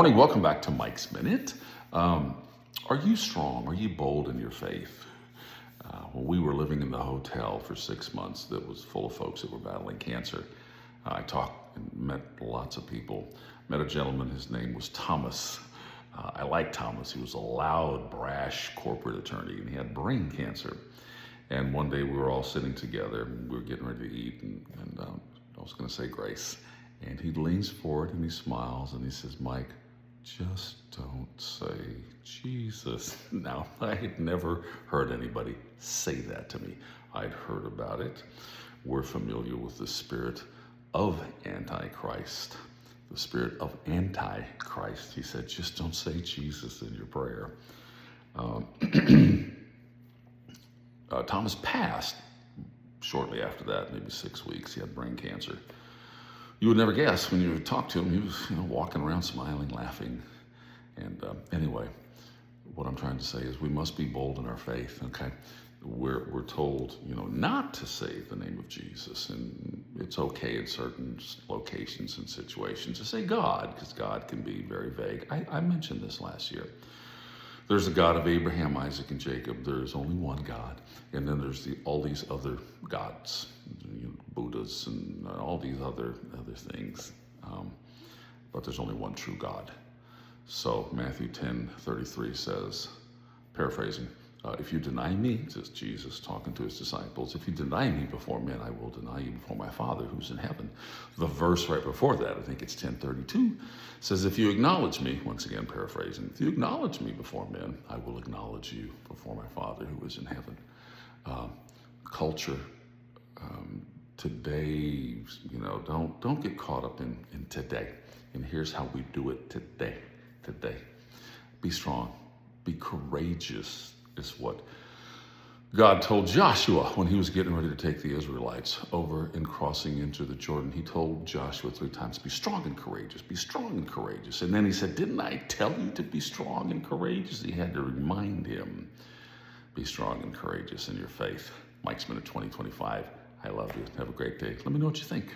Morning, welcome back to Mike's Minute. Are you strong? Are you bold in your faith? When we were living in the hotel for 6 months that was full of folks that were battling cancer, I talked and met lots of people. Met a gentleman, his name was Thomas. I like Thomas. He was a loud, brash corporate attorney, and he had brain cancer. And one day we were all sitting together, and we were getting ready to eat, and I was going to say grace. And he leans forward and he smiles and he says, "Mike, just don't say Jesus." Now, I had never heard anybody say that to me. I'd heard about it. We're familiar with the spirit of Antichrist. The spirit of Antichrist. He said, just don't say Jesus in your prayer. Thomas passed shortly after that, maybe 6 weeks. He had brain cancer. You would never guess when you would talk to him, he was walking around smiling, laughing. And anyway, what I'm trying to say is we must be bold in our faith, okay? We're told, not to say the name of Jesus. And it's okay in certain locations and situations to say God, because God can be very vague. I mentioned this last year. There's the God of Abraham, Isaac, and Jacob. There's only one God. And then there's all these other gods, Buddhas and all these other things. But there's only one true God. So Matthew 10:33 says, paraphrasing, if you deny me, says Jesus talking to his disciples, if you deny me before men, I will deny you before my Father who's in heaven. The verse right before that, I think it's 10:32, says, if you acknowledge me, once again paraphrasing, if you acknowledge me before men, I will acknowledge you before my Father who is in heaven. Culture today, don't get caught up in today. And here's how we do it today. Be strong, be courageous, is what God told Joshua when he was getting ready to take the Israelites over and crossing into the Jordan. He told Joshua 3 times, be strong and courageous, be strong and courageous. And then he said, didn't I tell you to be strong and courageous? He had to remind him, be strong and courageous in your faith. Mike's Minute 2025. I love you. Have a great day. Let me know what you think.